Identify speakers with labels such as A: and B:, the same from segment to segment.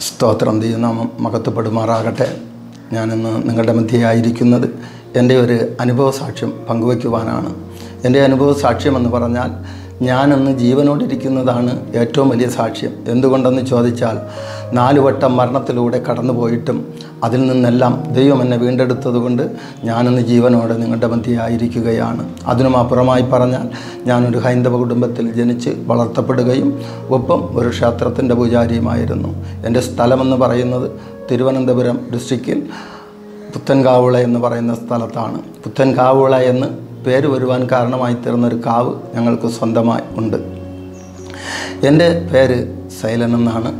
A: സ്തോത്രം ദൈവനാമം മഹത്വപ്പെടുമാറാകട്ടെ. ഞാനിന്ന് നിങ്ങളുടെ മധ്യയായിരിക്കുന്നത് എൻ്റെ ഒരു അനുഭവ സാക്ഷ്യം പങ്കുവയ്ക്കുവാനാണ്. എൻ്റെ അനുഭവ സാക്ഷ്യം എന്ന് പറഞ്ഞാൽ ഞാനിന്ന് ജീവനോടിരിക്കുന്നതാണ് ഏറ്റവും വലിയ സാക്ഷ്യം. എന്തുകൊണ്ടെന്ന് ചോദിച്ചാൽ 4 വട്ടം മരണത്തിലൂടെ കടന്നുപോയിട്ടും അതിൽ നിന്നെല്ലാം ദൈവം എന്നെ വീണ്ടെടുത്തതുകൊണ്ട് ഞാനിന്ന് ജീവനോടെ നിങ്ങളുടെ മധ്യയായിരിക്കുകയാണ്. അതിനും അപ്പുറമായി പറഞ്ഞാൽ ഞാനൊരു ഹൈന്ദവ കുടുംബത്തിൽ ജനിച്ച് വളർത്തപ്പെടുകയും ഒപ്പം ഒരു ക്ഷേത്രത്തിൻ്റെ പൂജാരിയുമായിരുന്നു. എൻ്റെ സ്ഥലമെന്ന് പറയുന്നത് തിരുവനന്തപുരം ഡിസ്ട്രിക്റ്റിൽ പുത്തൻകാവുള എന്ന് പറയുന്ന സ്ഥലത്താണ്. പുത്തൻകാവുള എന്ന് പേര് വരുവാൻ കാരണമായി തീർന്നൊരു കാവ് ഞങ്ങൾക്ക് സ്വന്തമായി ഉണ്ട്. എൻ്റെ പേര് സൈലൻ എന്നാണ്.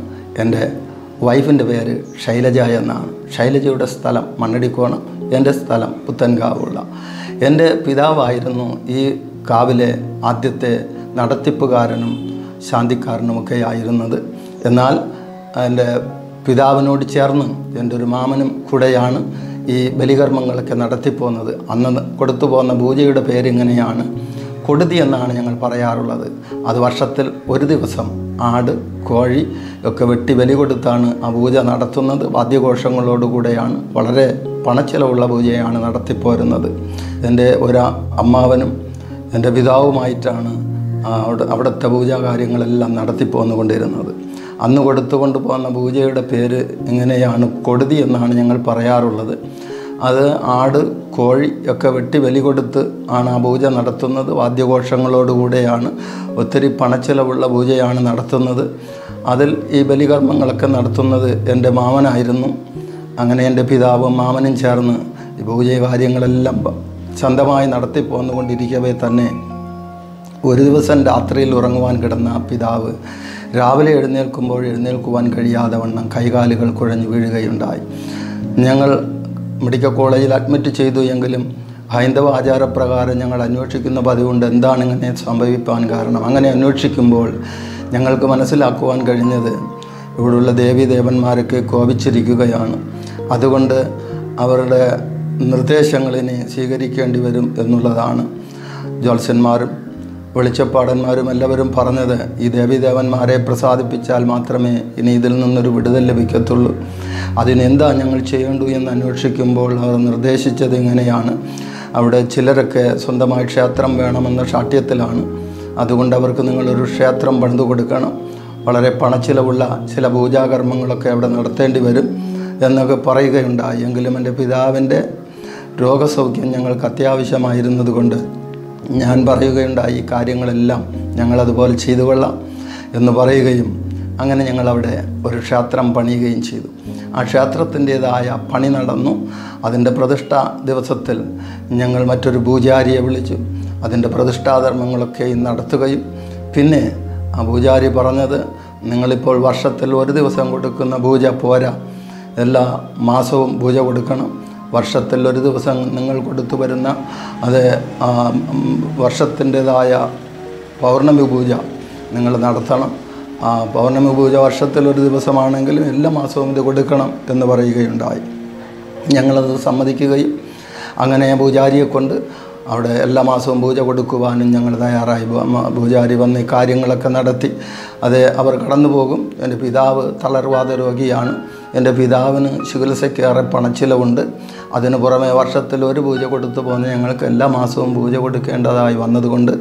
A: എൻ്റെ വൈഫിൻ്റെ പേര് ശൈലജ എന്നാണ്. ശൈലജയുടെ സ്ഥലം മണ്ണടിക്കോണം, എൻ്റെ സ്ഥലം പുത്തൻകാവുള. എൻ്റെ പിതാവായിരുന്നു ഈ കാവിലെ ആദ്യത്തെ നടത്തിപ്പുകാരനും ശാന്തിക്കാരനുമൊക്കെ ആയിരുന്നത്. എന്നാൽ എൻ്റെ പിതാവിനോട് ചേർന്ന് എൻ്റെ ഒരു മാമനും കൂടെയാണ് ഈ ബലികർമ്മങ്ങളൊക്കെ നടത്തിപ്പോകുന്നത്. അന്ന് കൊടുത്തു പോകുന്ന പൂജയുടെ പേരിങ്ങനെയാണ്, കൊടുതി എന്നാണ് ഞങ്ങൾ പറയാറുള്ളത്. അത് വർഷത്തിൽ ഒരു ദിവസം ആട്, കോഴി ഒക്കെ വെട്ടി ബലി കൊടുത്താണ് ആ പൂജ നടത്തുന്നത്. വാദ്യഘോഷങ്ങളോടുകൂടെയാണ്, വളരെ പണച്ചിലവുള്ള പൂജയാണ് നടത്തിപ്പോരുന്നത്. എൻ്റെ ഒരു അമ്മാവനും എൻ്റെ പിതാവുമായിട്ടാണ് അവിടുത്തെ പൂജാ കാര്യങ്ങളെല്ലാം നടത്തിപ്പോന്നുകൊണ്ടിരുന്നത്. അന്ന് കൊടുത്തുകൊണ്ട് പോകുന്ന പൂജയുടെ പേര് ഇങ്ങനെയാണ്, കൊടുതി എന്നാണ് ഞങ്ങൾ പറയാറുള്ളത്. അത് ആട്, കോഴി ഒക്കെ വെട്ടി ബലി കൊടുത്ത് ആണ് ആ പൂജ നടത്തുന്നത്. വാദ്യഘോഷങ്ങളോടുകൂടെയാണ്, ഒത്തിരി പണച്ചിലവുള്ള പൂജയാണ് നടത്തുന്നത്. അതിൽ ഈ ബലികർമ്മങ്ങളൊക്കെ നടത്തുന്നത് എൻ്റെ മാമനായിരുന്നു. അങ്ങനെ എൻ്റെ പിതാവും മാമനും ചേർന്ന് ഈ പൂജ കാര്യങ്ങളെല്ലാം സ്വന്തമായി നടത്തിപ്പോന്നുകൊണ്ടിരിക്കവേ തന്നെ ഒരു ദിവസം രാത്രിയിൽ ഉറങ്ങുവാൻ കിടന്ന പിതാവ് രാവിലെ എഴുന്നേൽക്കുവാൻ കഴിയാതെ വണ്ണം കൈകാലുകൾ കുഴഞ്ഞു വീഴുകയുണ്ടായി. ഞങ്ങൾ മെഡിക്കൽ കോളേജിൽ അഡ്മിറ്റ് ചെയ്തു. എങ്കിലും ഹൈന്ദവ ആചാരപ്രകാരം ഞങ്ങൾ അന്വേഷിക്കുന്ന പതിവുണ്ട് എന്താണ് ഇങ്ങനെ സംഭവിക്കാൻ കാരണം. അങ്ങനെ അന്വേഷിക്കുമ്പോൾ ഞങ്ങൾക്ക് മനസ്സിലാക്കുവാൻ കഴിഞ്ഞത് ഇവിടെയുള്ള ദേവീദേവന്മാരൊക്കെ കോപിച്ചിരിക്കുകയാണ്. അതുകൊണ്ട് അവരുടെ നിർദ്ദേശങ്ങളിനെ സ്വീകരിക്കേണ്ടി വരും എന്നുള്ളതാണ് ജ്യോത്സ്യന്മാരും വെളിച്ചപ്പാടന്മാരും എല്ലാവരും പറഞ്ഞത്. ഈ ദേവീദേവന്മാരെ പ്രസാദിപ്പിച്ചാൽ മാത്രമേ ഇനി ഇതിൽ നിന്നൊരു വിടുതൽ ലഭിക്കത്തുള്ളൂ. അതിനെന്താ ഞങ്ങൾ ചെയ്യേണ്ടു എന്ന് അന്വേഷിക്കുമ്പോൾ അവർ നിർദ്ദേശിച്ചത് ഇങ്ങനെയാണ്, അവിടെ ചിലരൊക്കെ സ്വന്തമായി ക്ഷേത്രം വേണമെന്ന ശാഠ്യത്തിലാണ്. അതുകൊണ്ട് അവർക്ക് നിങ്ങളൊരു ക്ഷേത്രം പണിതു കൊടുക്കണം, വളരെ പണച്ചിലവുള്ള ചില പൂജാകർമ്മങ്ങളൊക്കെ അവിടെ നടത്തേണ്ടി വരും എന്നൊക്കെ പറയുകയുണ്ടായി. എങ്കിലും എൻ്റെ പിതാവിൻ്റെ രോഗസൗഖ്യം ഞങ്ങൾക്ക് അത്യാവശ്യമായിരുന്നത് കൊണ്ട് ഞാൻ പറയുകയുണ്ടായി, ഈ കാര്യങ്ങളെല്ലാം ഞങ്ങളതുപോലെ ചെയ്തു കൊള്ളാം എന്ന് പറയുകയും അങ്ങനെ ഞങ്ങളവിടെ ഒരു ക്ഷേത്രം പണിയുകയും ചെയ്തു. ആ ക്ഷേത്രത്തിൻ്റേതായ പണി നടന്നു. അതിൻ്റെ പ്രതിഷ്ഠാ ദിവസത്തിൽ ഞങ്ങൾ മറ്റൊരു പൂജാരിയെ വിളിച്ചു. അതിൻ്റെ പ്രതിഷ്ഠാധർമ്മങ്ങളൊക്കെ നടത്തുകയും പിന്നെ ആ പൂജാരി പറഞ്ഞത്, നിങ്ങളിപ്പോൾ വർഷത്തിൽ ഒരു ദിവസം കൊടുക്കുന്ന പൂജ പോരാ, എല്ലാ മാസവും പൂജ കൊടുക്കണം. വർഷത്തിൽ ഒരു ദിവസം നിങ്ങൾ കൊടുത്തു വരുന്ന അത് വർഷത്തിൻ്റേതായ പൗർണമി പൂജ നിങ്ങൾ നടത്തണം. ആ പൗർണമി പൂജ വർഷത്തിൽ ഒരു ദിവസമാണെങ്കിലും എല്ലാ മാസവും ഇത് കൊടുക്കണം എന്ന് പറയുകയുണ്ടായി. ഞങ്ങളത് സമ്മതിക്കുകയും അങ്ങനെ പൂജാരിയെ കൊണ്ട് അവിടെ എല്ലാ മാസവും പൂജ കൊടുക്കുവാനും ഞങ്ങൾ തയ്യാറായി. പൂജാരി വന്ന് കാര്യങ്ങളൊക്കെ നടത്തി അത് അവർ കടന്നു പോകും. എൻ്റെ പിതാവ് തളർവാദ രോഗിയാണ്. എൻ്റെ പിതാവിന് ചികിത്സയ്ക്കേറെ പണച്ചിലവുണ്ട്. അതിനു പുറമെ വർഷത്തിൽ ഒരു പൂജ കൊടുത്തു പോകുന്ന ഞങ്ങൾക്ക് എല്ലാ മാസവും പൂജ കൊടുക്കേണ്ടതായി വന്നതുകൊണ്ട്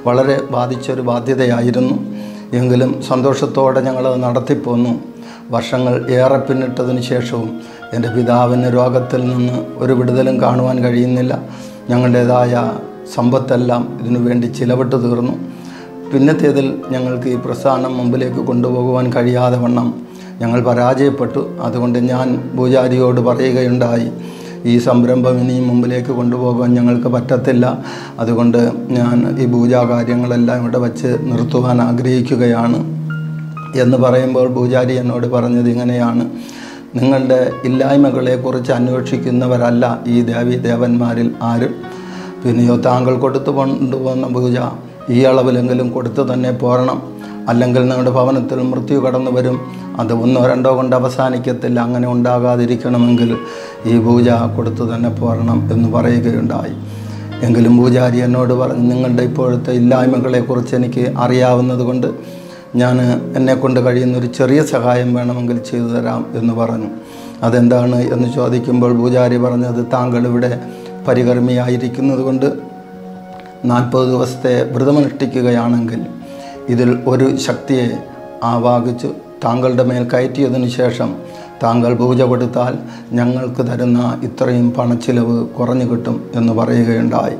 A: വളരെ ബാധിച്ചൊരു ബാധ്യതയായിരുന്നു. എങ്കിലും സന്തോഷത്തോടെ ഞങ്ങളത് നടത്തിപ്പോന്നു. വർഷങ്ങൾ ഏറെ പിന്നിട്ടതിന് ശേഷവും എൻ്റെ പിതാവിന് രോഗത്തിൽ നിന്ന് ഒരു വിടുതലും കാണുവാൻ കഴിയുന്നില്ല. ഞങ്ങളുടേതായ സമ്പത്തെല്ലാം ഇതിനു വേണ്ടി ചിലവിട്ട് തീർന്നു. പിന്നത്തേതിൽ ഞങ്ങൾക്ക് ഈ പ്രസ്ഥാനം മുമ്പിലേക്ക് കൊണ്ടുപോകുവാൻ കഴിയാതെ വണ്ണം ഞങ്ങൾ പരാജയപ്പെട്ടു. അതുകൊണ്ട് ഞാൻ പൂജാരിയോട് പറയുകയുണ്ടായി, ഈ സംരംഭം ഇനിയും മുമ്പിലേക്ക് കൊണ്ടുപോകാൻ ഞങ്ങൾക്ക് പറ്റത്തില്ല. അതുകൊണ്ട് ഞാൻ ഈ പൂജാകാര്യങ്ങളെല്ലാം ഇവിടെ വച്ച് നിർത്തുവാൻ ആഗ്രഹിക്കുകയാണ് എന്ന് പറയുമ്പോൾ പൂജാരി എന്നോട് പറഞ്ഞത് ഇങ്ങനെയാണ്, നിങ്ങളുടെ ഇല്ലായ്മകളെക്കുറിച്ച് അന്വേഷിക്കുന്നവരല്ല ഈ ദേവന്മാരിൽ ആരും. പിന്നെയോ താങ്കൾ കൊടുത്തു കൊണ്ടുപോകുന്ന പൂജ ഈ അളവിലെങ്കിലും കൊടുത്തു തന്നെ പോരണം, അല്ലെങ്കിൽ നിങ്ങളുടെ ഭവനത്തിൽ മൃത്യു കടന്നു വരും. അത് 1 or 2 കൊണ്ട് അവസാനിക്കത്തില്ല. അങ്ങനെ ഉണ്ടാകാതിരിക്കണമെങ്കിൽ ഈ പൂജ കൊടുത്തു തന്നെ പോരണം എന്ന് പറയുകയുണ്ടായി. എങ്കിലും പൂജാരി എന്നോട് പറഞ്ഞു, നിങ്ങളുടെ ഇപ്പോഴത്തെ ഇല്ലായ്മകളെക്കുറിച്ച് എനിക്ക് അറിയാവുന്നത് കൊണ്ട് ഞാൻ എന്നെക്കൊണ്ട് കഴിയുന്നൊരു ചെറിയ സഹായം വേണമെങ്കിൽ ചെയ്തു തരാം എന്ന് പറഞ്ഞു. അതെന്താണ് എന്ന് ചോദിക്കുമ്പോൾ പൂജാരി പറഞ്ഞത്, താങ്കൾ ഇവിടെ പരികർമ്മിയായിരിക്കുന്നത് കൊണ്ട് 40 ദിവസത്തെ വ്രതമനുഷ്ഠിക്കുകയാണെങ്കിൽ ഇതിൽ ഒരു ശക്തിയെ ആവാഹിച്ച് താങ്കളുടെ മേൽ കയറ്റിയതിനു ശേഷം താങ്കൾ പൂജ കൊടുത്താൽ ഞങ്ങൾക്ക് തരുന്ന ഇത്രയും പണച്ചിലവ് കുറഞ്ഞു കിട്ടും എന്ന് പറയുകയുണ്ടായി.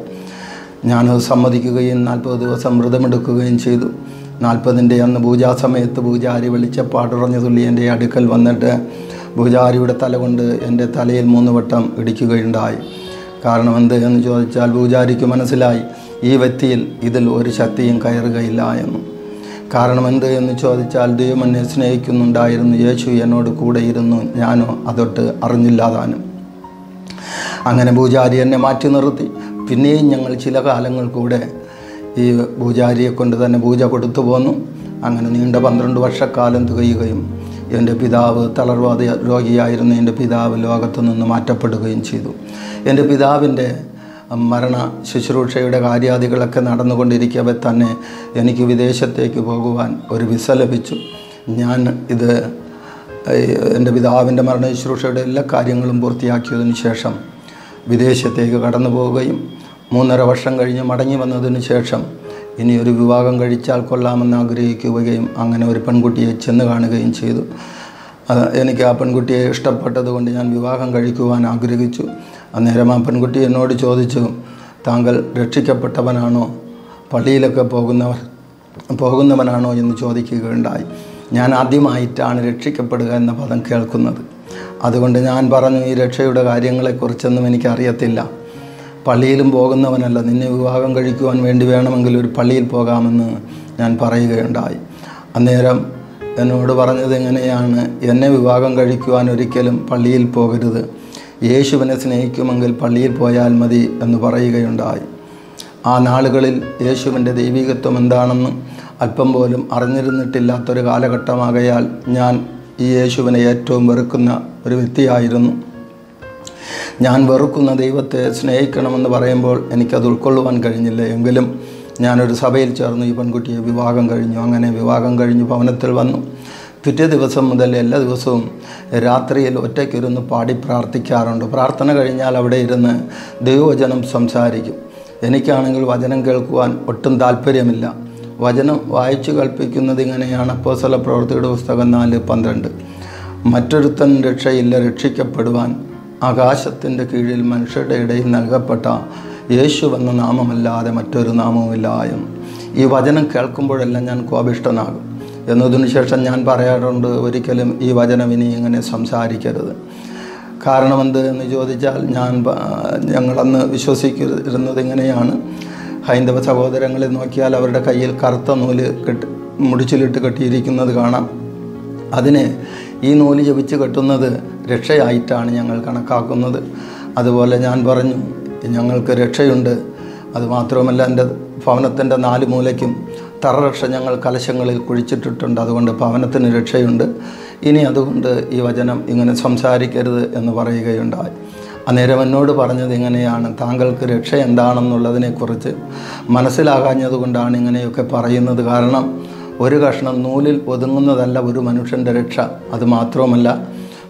A: ഞാനത് സമ്മതിക്കുകയും 40 ദിവസം വ്രതമെടുക്കുകയും ചെയ്തു. 40ൻ്റെ അന്ന് പൂജാസമയത്ത് പൂജാരി വെളിച്ചപ്പാടുറഞ്ഞു തുള്ളി എൻ്റെ അടുക്കൽ വന്നിട്ട് പൂജാരിയുടെ തല കൊണ്ട് എൻ്റെ തലയിൽ 3 വട്ടം ഇടിക്കുകയുണ്ടായി. കാരണം എന്ത് എന്ന് ചോദിച്ചാൽ പൂജാരിക്ക് മനസ്സിലായി ഈ വ്യക്തിയിൽ ഇതിൽ ഒരു ശക്തിയും കയറുകയില്ല എന്ന്. കാരണം എന്ത് എന്ന് ചോദിച്ചാൽ ദൈവം എന്നെ സ്നേഹിക്കുന്നുണ്ടായിരുന്നു, യേശു എന്നോട് കൂടെ ഇരുന്നു, ഞാനോ അതൊട്ട് അറിഞ്ഞില്ലാതാനും. അങ്ങനെ പൂജാരി എന്നെ മാറ്റി നിർത്തി. പിന്നെയും ഞങ്ങൾ ചില കാലങ്ങൾ കൂടെ ഈ പൂജാരിയെ കൊണ്ട് തന്നെ പൂജ കൊടുത്തു പോന്നു. അങ്ങനെ നീണ്ട 12 വർഷക്കാലം തികയുകയും എൻ്റെ പിതാവ് തളർവാദ രോഗിയായിരുന്ന എൻ്റെ പിതാവ് ലോകത്തു നിന്ന് മാറ്റപ്പെടുകയും ചെയ്തു. എൻ്റെ പിതാവിൻ്റെ മരണ ശുശ്രൂഷയുടെ കാര്യാദികളൊക്കെ നടന്നുകൊണ്ടിരിക്കവേ തന്നെ എനിക്ക് വിദേശത്തേക്ക് പോകുവാൻ ഒരു വിസ ലഭിച്ചു. ഞാൻ എൻ്റെ പിതാവിൻ്റെ മരണ ശുശ്രൂഷയുടെ എല്ലാ കാര്യങ്ങളും പൂർത്തിയാക്കിയതിന് ശേഷം വിദേശത്തേക്ക് കടന്നു പോവുകയും 3.5 വർഷം കഴിഞ്ഞ് മടങ്ങി വന്നതിന് ശേഷം ഇനിയൊരു വിവാഹം കഴിച്ചാൽ കൊള്ളാമെന്ന് ആഗ്രഹിക്കുകയും അങ്ങനെ ഒരു പെൺകുട്ടിയെ ചെന്ന് കാണുകയും ചെയ്തു. എനിക്ക് ആ പെൺകുട്ടിയെ ഇഷ്ടപ്പെട്ടതുകൊണ്ട് ഞാൻ വിവാഹം കഴിക്കുവാൻ ആഗ്രഹിച്ചു. അന്നേരം ആ പെൺകുട്ടി എന്നോട് ചോദിച്ചു, താങ്കൾ രക്ഷിക്കപ്പെട്ടവനാണോ, പള്ളിയിലൊക്കെ പോകുന്നവനാണോ എന്ന് ചോദിക്കുകയുണ്ടായി. ഞാൻ ആദ്യമായിട്ടാണ് രക്ഷിക്കപ്പെടുക എന്ന പദം കേൾക്കുന്നത്. അതുകൊണ്ട് ഞാൻ പറഞ്ഞു, ഈ രക്ഷയുടെ കാര്യങ്ങളെക്കുറിച്ചൊന്നും എനിക്കറിയത്തില്ല, പള്ളിയിലും പോകുന്നവനല്ല, നിന്നെ വിവാഹം കഴിക്കുവാൻ വേണ്ടി വേണമെങ്കിൽ ഒരു പള്ളിയിൽ പോകാമെന്ന് ഞാൻ പറയുകയുണ്ടായി. അന്നേരം എന്നോട് പറഞ്ഞത് എങ്ങനെയാണ്, എന്നെ വിവാഹം കഴിക്കുവാൻ ഒരിക്കലും പള്ളിയിൽ പോകരുത്, യേശുവിനെ സ്നേഹിക്കുമെങ്കിൽ പള്ളിയിൽ പോയാൽ മതി എന്ന് പറയുകയുണ്ടായി. ആ നാളുകളിൽ യേശുവിൻ്റെ ദൈവികത്വം എന്താണെന്ന് അല്പം പോലും അറിഞ്ഞിരുന്നിട്ടില്ലാത്തൊരു കാലഘട്ടമാകയാൽ ഞാൻ ഈ യേശുവിനെ ഏറ്റവും വെറുക്കുന്ന ഒരു വ്യക്തിയായിരുന്നു. ഞാൻ വെറുക്കുന്ന ദൈവത്തെ സ്നേഹിക്കണമെന്ന് പറയുമ്പോൾ എനിക്കത് ഉൾക്കൊള്ളുവാൻ കഴിഞ്ഞില്ല. എങ്കിലും ഞാനൊരു സഭയിൽ ചേർന്ന് ഈ പെൺകുട്ടിയെ വിവാഹം കഴിഞ്ഞു. അങ്ങനെ വിവാഹം കഴിഞ്ഞ് ഭവനത്തിൽ വന്നു. പിറ്റേ ദിവസം മുതൽ എല്ലാ ദിവസവും രാത്രിയിൽ ഒറ്റയ്ക്കിരുന്ന് പാടി പ്രാർത്ഥിക്കാറുണ്ട്. പ്രാർത്ഥന കഴിഞ്ഞാൽ അവിടെ ഇരുന്ന് ദൈവവചനം സംസാരിക്കും. എനിക്കാണെങ്കിൽ വചനം കേൾക്കുവാൻ ഒട്ടും താല്പര്യമില്ല. വചനം വായിച്ചു കൽപ്പിക്കുന്നത് ഇങ്ങനെയാണ്. അപ്പോസ്തല പ്രവൃത്തിയുടെ പുസ്തകം 4:12. മറ്റൊരുത്തൻ രക്ഷയില്ല, രക്ഷിക്കപ്പെടുവാൻ ആകാശത്തിൻ്റെ കീഴിൽ മനുഷ്യരുടെ ഇടയിൽ നൽകപ്പെട്ട യേശു എന്ന നാമമല്ലാതെ മറ്റൊരു നാമവുമില്ല എന്ന്. ഈ വചനം കേൾക്കുമ്പോഴെല്ലാം ഞാൻ കോപിഷ്ഠനാകും. എന്നതിനു ശേഷം ഞാൻ പറയാറുണ്ട്, ഒരിക്കലും ഈ വചനം ഇനി ഇങ്ങനെ സംസാരിക്കരുത്. കാരണം എന്ത് എന്ന് ചോദിച്ചാൽ ഞങ്ങളന്ന് വിശ്വസിച്ചിരുന്നത് ഇങ്ങനെയാണ്. ഹൈന്ദവ സഹോദരങ്ങളെ നോക്കിയാൽ അവരുടെ കയ്യിൽ കറുത്ത നൂല് മുടിച്ചിലിട്ട് കെട്ടിയിരിക്കുന്നത് കാണാം. അതിനെ ഈ നൂല് ജപിച്ച് കെട്ടുന്നത് രക്ഷയായിട്ടാണ് ഞങ്ങൾ കണക്കാക്കുന്നത്. അതുപോലെ ഞാൻ പറഞ്ഞു, ഞങ്ങൾക്ക് രക്ഷയുണ്ട്. അതുമാത്രമല്ല, എൻ്റെ ഭവനത്തിൻ്റെ 4 മൂലയ്ക്കും തറരക്ഷ ഞങ്ങൾ കലശങ്ങളിൽ കുഴിച്ചിട്ടിട്ടുണ്ട്. അതുകൊണ്ട് ഭവനത്തിന് രക്ഷയുണ്ട്. ഇനി അതുകൊണ്ട് ഈ വചനം ഇങ്ങനെ സംസാരിക്കരുത് എന്ന് പറയുകയുണ്ടായി. അന്നേരം എന്നോട് പറഞ്ഞത് ഇങ്ങനെയാണ്, താങ്കൾക്ക് രക്ഷ എന്താണെന്നുള്ളതിനെക്കുറിച്ച് മനസ്സിലാകാഞ്ഞതുകൊണ്ടാണ് ഇങ്ങനെയൊക്കെ പറയുന്നത്. കാരണം ഒരു കഷ്ണം നൂലിൽ ഒതുങ്ങുന്നതല്ല ഒരു മനുഷ്യൻ്റെ രക്ഷ. അതുമാത്രമല്ല,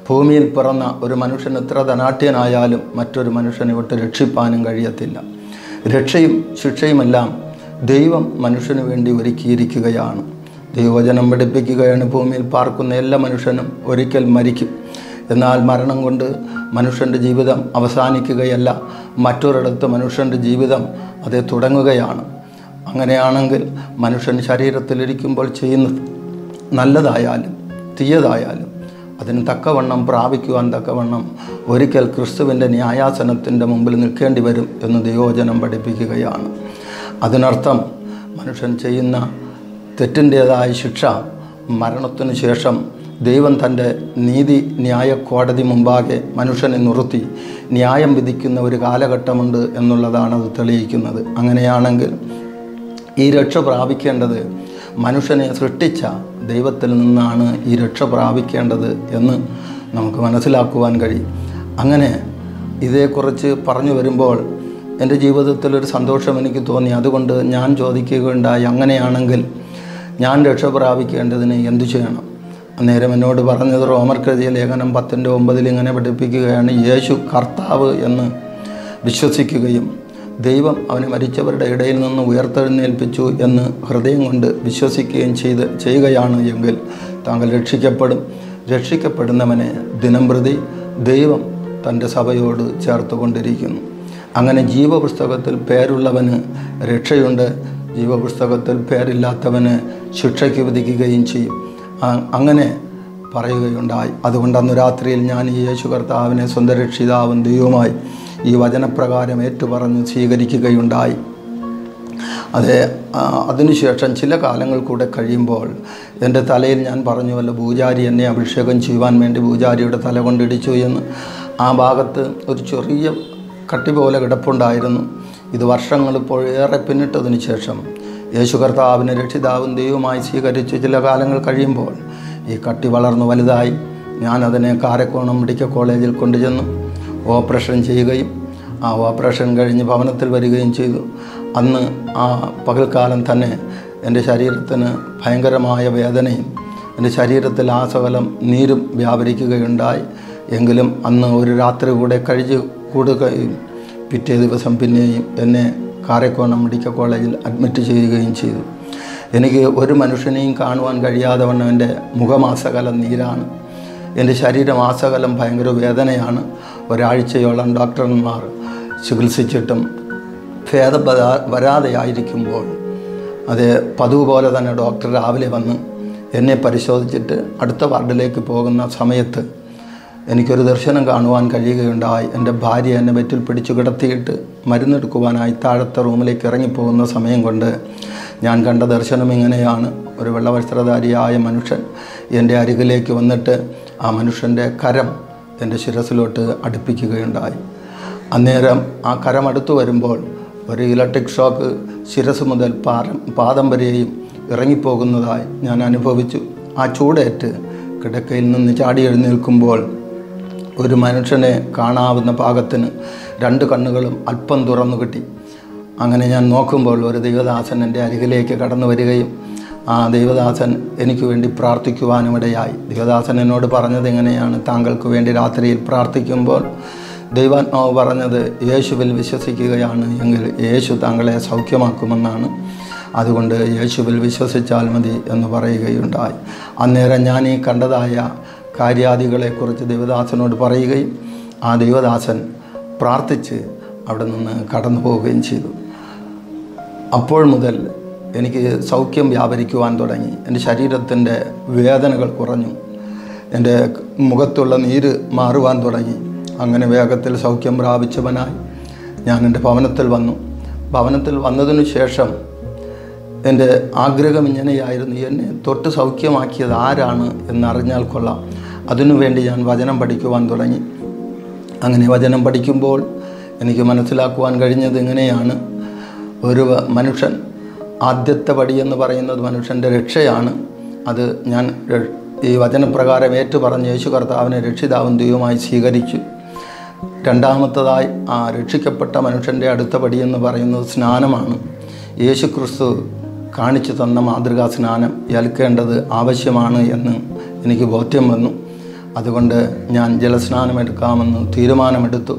A: ഭൂമിയിൽ പിറന്ന ഒരു മനുഷ്യൻ എത്ര ധനാഢ്യനായാലും മറ്റൊരു മനുഷ്യനെ വിട്ട് രക്ഷിപ്പാനും കഴിയത്തില്ല. രക്ഷയും ശിക്ഷയുമെല്ലാം ദൈവം മനുഷ്യന് വേണ്ടി ഒരുക്കിയിരിക്കുകയാണ്. ദൈവവചനം പഠിപ്പിക്കുകയാണ്, ഭൂമിയിൽ പാർക്കുന്ന എല്ലാ മനുഷ്യനും ഒരിക്കൽ മരിക്കും. എന്നാൽ മരണം കൊണ്ട് മനുഷ്യൻ്റെ ജീവിതം അവസാനിക്കുകയല്ല, മറ്റൊരിടത്ത് മനുഷ്യൻ്റെ ജീവിതം അത് തുടങ്ങുകയാണ്. അങ്ങനെയാണെങ്കിൽ മനുഷ്യൻ ശരീരത്തിലിരിക്കുമ്പോൾ ചെയ്യുന്നത് നല്ലതായാലും തീയതായാലും അതിന് തക്കവണ്ണം പ്രാപിക്കുവാൻ തക്കവണ്ണം ഒരിക്കൽ ക്രിസ്തുവിൻ്റെ ന്യായാസനത്തിൻ്റെ മുമ്പിൽ നിൽക്കേണ്ടി വരും എന്ന് ദൈവവചനം പഠിപ്പിക്കുകയാണ്. അതിനർത്ഥം മനുഷ്യൻ ചെയ്യുന്ന തെറ്റിൻ്റേതായ ശിക്ഷ മരണത്തിനു ശേഷം ദൈവം തൻ്റെ നീതി ന്യായ കോടതി മുമ്പാകെ മനുഷ്യനെ നിർത്തി ന്യായം വിധിക്കുന്ന ഒരു കാലഘട്ടമുണ്ട് എന്നുള്ളതാണ് അത് തെളിയിക്കുന്നത്. അങ്ങനെയാണെങ്കിൽ ഈ രക്ഷ പ്രാപിക്കേണ്ടത് മനുഷ്യനെ സൃഷ്ടിച്ച ദൈവത്തിൽ നിന്നാണ് ഈ രക്ഷ പ്രാപിക്കേണ്ടത് എന്ന് നമുക്ക് മനസ്സിലാക്കുവാൻ കഴിയും. അങ്ങനെ ഇതേക്കുറിച്ച് പറഞ്ഞു വരുമ്പോൾ എൻ്റെ ജീവിതത്തിലൊരു സന്തോഷം എനിക്ക് തോന്നി. അതുകൊണ്ട് ഞാൻ ചോദിക്കുകയുണ്ടായി, അങ്ങനെയാണെങ്കിൽ ഞാൻ രക്ഷ പ്രാപിക്കേണ്ടതിന് എന്തു ചെയ്യണം? അന്നേരം എന്നോട് പറഞ്ഞത് റോമർക്കെഴുതിയ ലേഖനം 10:9 ഇങ്ങനെ പഠിപ്പിക്കുകയാണ്, യേശു കർത്താവ് എന്ന് വിശ്വസിക്കുകയും ദൈവം അവനെ മരിച്ചവരുടെ ഇടയിൽ നിന്ന് ഉയർത്തെഴുന്നേൽപ്പിച്ചു എന്ന് ഹൃദയം കൊണ്ട് വിശ്വസിക്കുകയും ചെയ്യുകയാണ് എങ്കിൽ താങ്കൾ രക്ഷിക്കപ്പെടും. രക്ഷിക്കപ്പെടുന്നവനെ ദിനംപ്രതി ദൈവം തൻ്റെ സഭയോട് ചേർത്തുകൊണ്ടിരിക്കുന്നു. അങ്ങനെ ജീവപുസ്തകത്തിൽ പേരുള്ളവന് രക്ഷയുണ്ട്, ജീവപുസ്തകത്തിൽ പേരില്ലാത്തവന് ശിക്ഷയ്ക്ക് വിധിക്കുകയും ചെയ്യും. അങ്ങനെ പറയുകയുണ്ടായി. അതുകൊണ്ട് അന്ന് രാത്രിയിൽ ഞാൻ ഈ യേശു കർത്താവിനെ സ്വന്തം രക്ഷിതാവും ദൈവവുമായി ഈ വചനപ്രകാരം ഏറ്റുപറഞ്ഞ് സ്വീകരിക്കുകയുണ്ടായി. അതിനുശേഷം ചില കാലങ്ങൾ കൂടെ കഴിയുമ്പോൾ എൻ്റെ തലയിൽ ഞാൻ പറഞ്ഞുവല്ലോ, പൂജാരി എന്നെ അഭിഷേകം ചെയ്യുവാൻ വേണ്ടി പൂജാരിയുടെ തല കൊണ്ടിടിച്ചു എന്ന്. ആ ഭാഗത്ത് ഒരു ചെറിയ കട്ടി പോലെ കിടപ്പുണ്ടായിരുന്നു. ഇത് വർഷങ്ങൾ ഇപ്പോൾ ഏറെ പിന്നിട്ടതിന് ശേഷം യേശു കർത്താവിനെ രക്ഷിതാവും ദൈവവുമായി സ്വീകരിച്ചു ചില കാലങ്ങൾ കഴിയുമ്പോൾ ഈ കട്ടി വളർന്നു വലുതായി. ഞാനതിനെ കാരക്കോണം മെഡിക്കൽ കോളേജിൽ കൊണ്ടുചെന്നു ഓപ്പറേഷൻ ചെയ്യുകയും ആ ഓപ്പറേഷൻ കഴിഞ്ഞ് ഭവനത്തിൽ വരികയും ചെയ്തു. അന്ന് ആ പകൽക്കാലം തന്നെ എൻ്റെ ശരീരത്തിന് ഭയങ്കരമായ വേദനയും എൻ്റെ ശരീരത്തിൽ ആസകലം നീരും വ്യാപരിക്കുകയുണ്ടായി. എങ്കിലും അന്ന് ഒരു രാത്രി കൂടെ കഴിച്ച് കൂടുകയും പിറ്റേ ദിവസം പിന്നെയും എന്നെ കാരക്കോണം മെഡിക്കൽ കോളേജിൽ അഡ്മിറ്റ് ചെയ്യുകയും ചെയ്തു. എനിക്ക് ഒരു മനുഷ്യനെയും കാണുവാൻ കഴിയാതെ വണ്ണം എൻ്റെ മുഖമാസകലം നീരാണ്, എൻ്റെ ശരീരമാസകലം ഭയങ്കര വേദനയാണ്. ഒരാഴ്ചയോളം ഡോക്ടർമാർ ചികിത്സിച്ചിട്ടും ഭേദം വരാതെയായിരിക്കുമ്പോൾ അത് പതിവ് പോലെ തന്നെ ഡോക്ടർ രാവിലെ വന്ന് എന്നെ പരിശോധിച്ചിട്ട് അടുത്ത വാർഡിലേക്ക് പോകുന്ന സമയത്ത് എനിക്കൊരു ദർശനം കാണുവാൻ കഴിയുകയുണ്ടായി. എൻ്റെ ഭാര്യ എന്നെ ബെറ്റിൽ പിടിച്ചു കിടത്തിയിട്ട് മരുന്നെടുക്കുവാനായി താഴത്തെ റൂമിലേക്ക് ഇറങ്ങിപ്പോകുന്ന സമയം കൊണ്ട് ഞാൻ കണ്ട ദർശനം ഇങ്ങനെയാണ്. ഒരു വെള്ളവസ്ത്രധാരിയായ മനുഷ്യൻ എൻ്റെ അരികിലേക്ക് വന്നിട്ട് ആ മനുഷ്യൻ്റെ കരം എൻ്റെ ശിരസിലോട്ട് അടുപ്പിക്കുകയുണ്ടായി. അന്നേരം ആ കരം അടുത്തു വരുമ്പോൾ ഒരു ഇലക്ട്രിക് ഷോക്ക് ശിരസ് മുതൽ പാദം വരെയും ഇറങ്ങിപ്പോകുന്നതായി ഞാൻ അനുഭവിച്ചു. ആ ചൂടേറ്റ് കിടക്കയിൽ നിന്ന് ചാടി എഴുന്നേൽക്കുമ്പോൾ ഒരു മനുഷ്യനെ കാണാവുന്ന പാകത്തിന് 2 കണ്ണുകളും അല്പം തുറന്നു കിട്ടി. അങ്ങനെ ഞാൻ നോക്കുമ്പോൾ ഒരു ദൈവദാസൻ എൻ്റെ അരികിലേക്ക് കടന്നു വരികയും ആ ദൈവദാസൻ എനിക്ക് വേണ്ടി പ്രാർത്ഥിക്കുവാനുമിടയായി. ദൈവദാസൻ എന്നോട് പറഞ്ഞത് എങ്ങനെയാണ്, താങ്കൾക്ക് വേണ്ടി രാത്രിയിൽ പ്രാർത്ഥിക്കുമ്പോൾ ദൈവാത്മാവ് പറഞ്ഞത് യേശുവിൽ വിശ്വസിക്കുകയാണ് എങ്കിൽ യേശു താങ്കളെ സൗഖ്യമാക്കുമെന്നാണ്. അതുകൊണ്ട് യേശുവിൽ വിശ്വസിച്ചാൽ മതി എന്ന് പറയുകയുണ്ടായി. അന്നേരം ഞാൻ ഈ കണ്ടതായ കാര്യാദികളെക്കുറിച്ച് ദൈവദാസനോട് പറയുകയും ആ ദൈവദാസൻ പ്രാർത്ഥിച്ച് അവിടെ നിന്ന് കടന്നു പോവുകയും ചെയ്തു. അപ്പോൾ മുതൽ എനിക്ക് സൗഖ്യം വ്യാപരിക്കുവാൻ തുടങ്ങി. എൻ്റെ ശരീരത്തിൻ്റെ വേദനകൾ കുറഞ്ഞു, എൻ്റെ മുഖത്തുള്ള നീര് മാറുവാൻ തുടങ്ങി. അങ്ങനെ വേഗത്തിൽ സൗഖ്യം പ്രാപിച്ചവനായി ഞാൻ എൻ്റെ ഭവനത്തിൽ വന്നു. ഭവനത്തിൽ വന്നതിനു ശേഷം എൻ്റെ ആഗ്രഹം ഇങ്ങനെയായിരുന്നു, എന്നെ തൊട്ട് സൗഖ്യമാക്കിയത് ആരാണ് എന്നറിഞ്ഞാൽ കൊള്ളാം. അതിനുവേണ്ടി ഞാൻ വചനം പഠിക്കുവാൻ തുടങ്ങി. അങ്ങനെ വചനം പഠിക്കുമ്പോൾ എനിക്ക് മനസ്സിലാക്കുവാൻ കഴിഞ്ഞത് ഇങ്ങനെയാണ്, ഒരു മനുഷ്യൻ ആദ്യത്തെ പടി എന്ന് പറയുന്നത് മനുഷ്യൻ്റെ രക്ഷയാണ്. അത് ഞാൻ ഈ വചനപ്രകാരം ഏറ്റുപറഞ്ഞ് യേശു കർത്താവിനെ രക്ഷിതാവും ദൈവമായി സ്വീകരിച്ചു. രണ്ടാമത്തതായി ആ രക്ഷിക്കപ്പെട്ട മനുഷ്യൻ്റെ അടുത്ത പടി എന്ന് പറയുന്നത് സ്നാനമാണ്. യേശു ക്രിസ്തു കാണിച്ചു തന്ന മാതൃകാ സ്നാനം ഏൽക്കേണ്ടത് ആവശ്യമാണ് എന്ന് എനിക്ക് ബോധ്യം വന്നു. അതുകൊണ്ട് ഞാൻ ജലസ്നാനം എടുക്കാമെന്ന് തീരുമാനമെടുത്തു.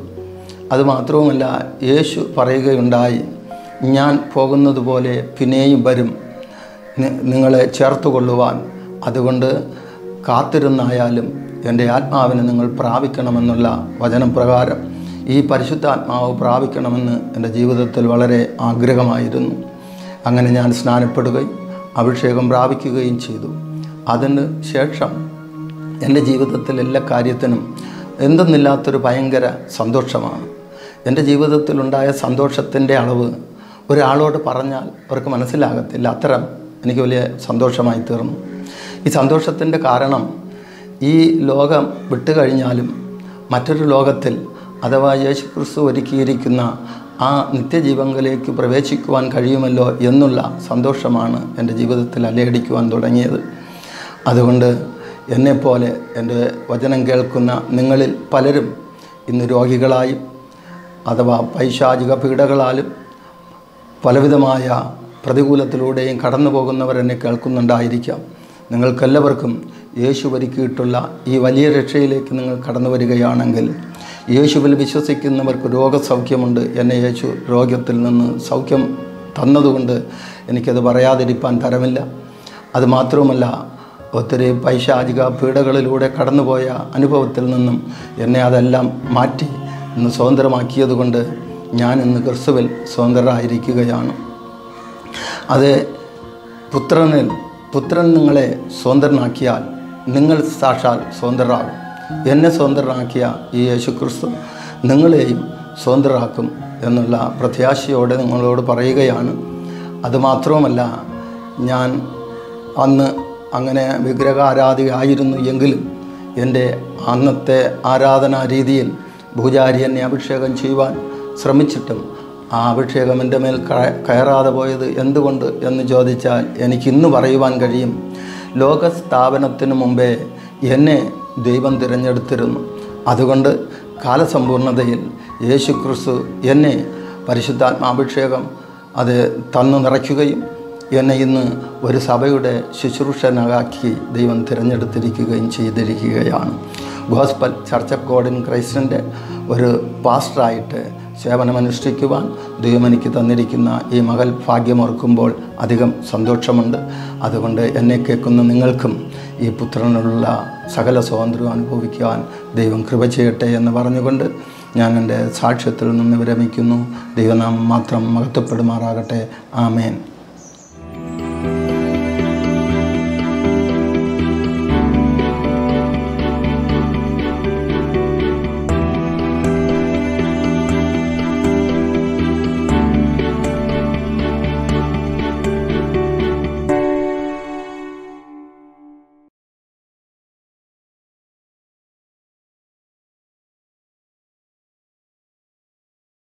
A: അതുമാത്രവുമല്ല, യേശു പറയുകയുണ്ടായി, ഞാൻ പോകുന്നത് പോലെ പിന്നെയും വരും നിങ്ങളെ ചേർത്ത് കൊള്ളുവാൻ. അതുകൊണ്ട് കാത്തിരുന്നായാലും എൻ്റെ ആത്മാവിനെ നിങ്ങൾ പ്രാപിക്കണമെന്നുള്ള വചനം പ്രകാരം ഈ പരിശുദ്ധാത്മാവ് പ്രാപിക്കണമെന്ന് എൻ്റെ ജീവിതത്തിൽ വളരെ ആഗ്രഹമായിരുന്നു. അങ്ങനെ ഞാൻ സ്നാനപ്പെടുകയും അഭിഷേകം പ്രാപിക്കുകയും ചെയ്തു. അതിന് ശേഷം എൻ്റെ ജീവിതത്തിൽ എല്ലാ കാര്യത്തിനും എന്തെന്നില്ലാത്തൊരു ഭയങ്കര സന്തോഷമാണ്. എൻ്റെ ജീവിതത്തിലുണ്ടായ സന്തോഷത്തിൻ്റെ അളവ് ഒരാളോട് പറഞ്ഞാൽ അവർക്ക് മനസ്സിലാകത്തില്ല. അത്തരം എനിക്ക് വലിയ സന്തോഷമായി തീർന്നു. ഈ സന്തോഷത്തിൻ്റെ കാരണം ഈ ലോകം വിട്ടുകഴിഞ്ഞാലും മറ്റൊരു ലോകത്തിൽ അഥവാ യേശു ക്രിസ്തു ഒരുക്കിയിരിക്കുന്ന ആ നിത്യജീവങ്ങളിലേക്ക് പ്രവേശിക്കുവാൻ കഴിയുമല്ലോ എന്നുള്ള സന്തോഷമാണ് എൻ്റെ ജീവിതത്തിൽ അലയടിക്കുവാൻ തുടങ്ങിയത്. അതുകൊണ്ട് എന്നെപ്പോലെ എൻ്റെ വചനം കേൾക്കുന്ന നിങ്ങളിൽ പലരും ഇന്ന് രോഗികളായും അഥവാ പൈശാചിക പീഡകളാലും പലവിധമായ പ്രതികൂലത്തിലൂടെയും കടന്നു പോകുന്നവർ എന്നെ കേൾക്കുന്നുണ്ടായിരിക്കാം. നിങ്ങൾക്കെല്ലാവർക്കും യേശു ഒരുക്കിയിട്ടുള്ള ഈ വലിയ രക്ഷയിലേക്ക് നിങ്ങൾ കടന്നു വരികയാണെങ്കിൽ, യേശുവിൽ വിശ്വസിക്കുന്നവർക്ക് രോഗസൗഖ്യമുണ്ട്. എന്നെ യേശു രോഗത്തിൽ നിന്ന് സൗഖ്യം തന്നതുകൊണ്ട് എനിക്കത് പറയാതിരിക്കാൻ തരമില്ല. അതുമാത്രവുമല്ല, ഒത്തിരി പൈശാചിക പീഡകളിലൂടെ കടന്നുപോയ അനുഭവത്തിൽ നിന്നും എന്നെ അതെല്ലാം മാറ്റി ഇന്ന് സ്വതന്ത്രമാക്കിയതുകൊണ്ട് ഞാൻ ഇന്ന് ക്രിസ്തുവിൽ സ്വതന്ത്രരായിരിക്കുകയാണ്. അത് പുത്രൻ നിങ്ങളെ സ്വതന്ത്രനാക്കിയാൽ നിങ്ങൾ സാക്ഷാൽ സ്വതന്ത്രരാകും. എന്നെ സ്വതന്ത്രനാക്കിയ ഈ യേശുക്രിസ്തു നിങ്ങളെയും സ്വതന്ത്രരാക്കും എന്നുള്ള പ്രത്യാശയോടെ നിങ്ങളോട് പറയുകയാണ്. അതുമാത്രവുമല്ല, ഞാൻ അന്ന് അങ്ങനെ വിഗ്രഹാരാധികയായിരുന്നു എങ്കിലും എൻ്റെ അന്നത്തെ ആരാധനാ രീതിയിൽ പൂജാരി എന്നെ അഭിഷേകം ചെയ്യുവാൻ ശ്രമിച്ചിട്ടും ആ അഭിഷേകം എൻ്റെ മേൽ കയറാതെ പോയത് എന്തുകൊണ്ട് എന്ന് ചോദിച്ചാൽ എനിക്കിന്ന് പറയുവാൻ കഴിയും. ലോകസ്ഥാപനത്തിന് മുമ്പേ എന്നെ ദൈവം തിരഞ്ഞെടുത്തിരുന്നു. അതുകൊണ്ട് കാലസമ്പൂർണതയിൽ യേശുക്രിസ്തു എന്നെ പരിശുദ്ധാത്മാഭിഷേകം അത് തന്നു നിറയ്ക്കുകയും എന്നെ ഇന്ന് ഒരു സഭയുടെ ശുശ്രൂഷനാക്കി ദൈവം തിരഞ്ഞെടുത്തിരിക്കുകയും ചെയ്തിരിക്കുകയാണ്. Gospel church of god in ക്രൈസ്റ്റിൻ്റെ ഒരു പാസ്റ്ററായിട്ട് സേവനമനുഷ്ഠിക്കുവാൻ ദൈവം എനിക്ക് തന്നിരിക്കുന്ന ഈ മകൾ ഭാഗ്യമോർക്കുമ്പോൾ അധികം സന്തോഷമുണ്ട്. അതുകൊണ്ട് എന്നെ കേൾക്കുന്ന നിങ്ങൾക്കും ഈ പുത്രനുള്ള സകല സ്വാതന്ത്ര്യം അനുഭവിക്കുവാൻ ദൈവം കൃപ ചെയ്യട്ടെ എന്ന് പറഞ്ഞുകൊണ്ട് ഞാൻ എൻ്റെ സാക്ഷ്യത്തിൽ നിന്ന് വിരമിക്കുന്നു. ദൈവനാമം മാത്രം മഹത്വപ്പെടുമാറാകട്ടെ. ആമേൻ.